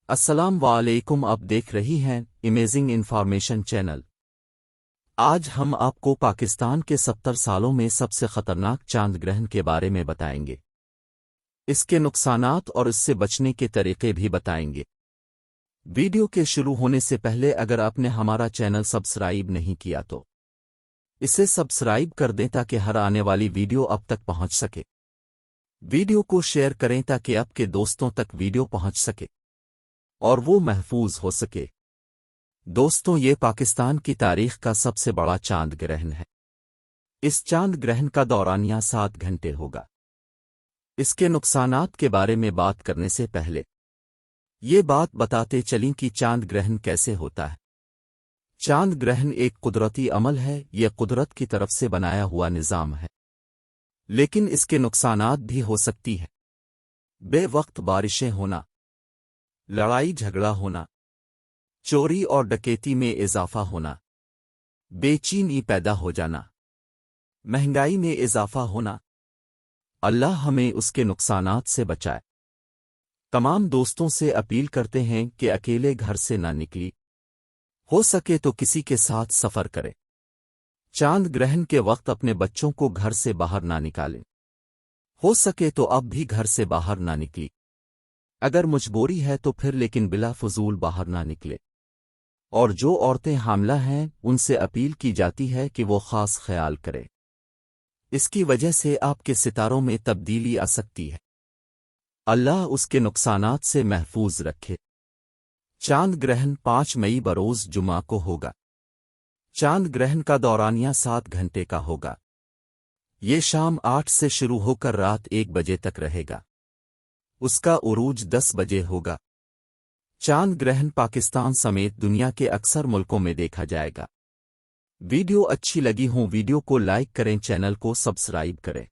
السلام علیکم، آپ دیکھ رہی ہیں امیزنگ انفارمیشن چینل۔ آج ہم آپ کو پاکستان کے 70 سالوں میں سب سے خطرناک چاند گرہن کے بارے میں بتائیں گے۔ اس کے نقصانات اور اس سے بچنے کے طریقے بھی بتائیں گے۔ ویڈیو کے شروع ہونے سے پہلے اگر آپ نے ہمارا چینل سبسکرائب نہیں کیا تو اسے سبسکرائب کر دیں تاکہ ہر آنے والی ویڈیو اب تک پہنچ سکے۔ ویڈیو کو شیئر کریں تاکہ آپ کے دوستوں تک ویڈیو پہنچ سکے اور وہ محفوظ ہو سکے۔ دوستوں، یہ پاکستان کی تاریخ کا سب سے بڑا چاند گرہن ہے۔ اس چاند گرہن کا دورانیہ 7 گھنٹے ہوگا۔ اس کے نقصانات کے بارے میں بات کرنے سے پہلے یہ بات بتاتے چلیں کہ چاند گرہن کیسے ہوتا ہے۔ چاند گرہن ایک قدرتی عمل ہے، یہ قدرت کی طرف سے بنایا ہوا نظام ہے، لیکن اس کے نقصانات بھی ہو سکتی ہیں۔ بے وقت بارشیں ہونا، لڑائی جھگڑا ہونا، چوری اور ڈکیتی میں اضافہ ہونا، بے چینی پیدا ہو جانا، مہنگائی میں اضافہ ہونا۔ اللہ ہمیں اس کے نقصانات سے بچائے۔ تمام دوستوں سے اپیل کرتے ہیں کہ اکیلے گھر سے نہ نکلی، ہو سکے تو کسی کے ساتھ سفر کرے۔ چاند گرہن کے وقت اپنے بچوں کو گھر سے باہر نہ نکالیں، ہو سکے تو اب بھی گھر سے باہر نہ نکلی۔ اگر مجبوری ہے تو پھر لیکن بلا فضول باہر نہ نکلے۔ اور جو عورتیں حاملہ ہیں ان سے اپیل کی جاتی ہے کہ وہ خاص خیال کرے، اس کی وجہ سے آپ کے ستاروں میں تبدیلی آ سکتی ہے۔ اللہ اس کے نقصانات سے محفوظ رکھے۔ چاند گرہن 5 مئی بروز جمعہ کو ہوگا۔ چاند گرہن کا دورانیہ 7 گھنٹے کا ہوگا۔ یہ شام 8 سے شروع ہو کر رات 1 بجے تک رہے گا۔ اس کا عروج 10 بجے ہوگا۔ چاند گرہن پاکستان سمیت دنیا کے اکثر ملکوں میں دیکھا جائے گا۔ ویڈیو اچھی لگی ہوں ویڈیو کو لائک کریں، چینل کو سبسکرائب کریں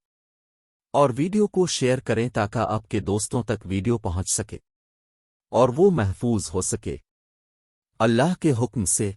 اور ویڈیو کو شیئر کریں تاکہ آپ کے دوستوں تک ویڈیو پہنچ سکے اور وہ محفوظ ہو سکے۔ اللہ کے حکم سے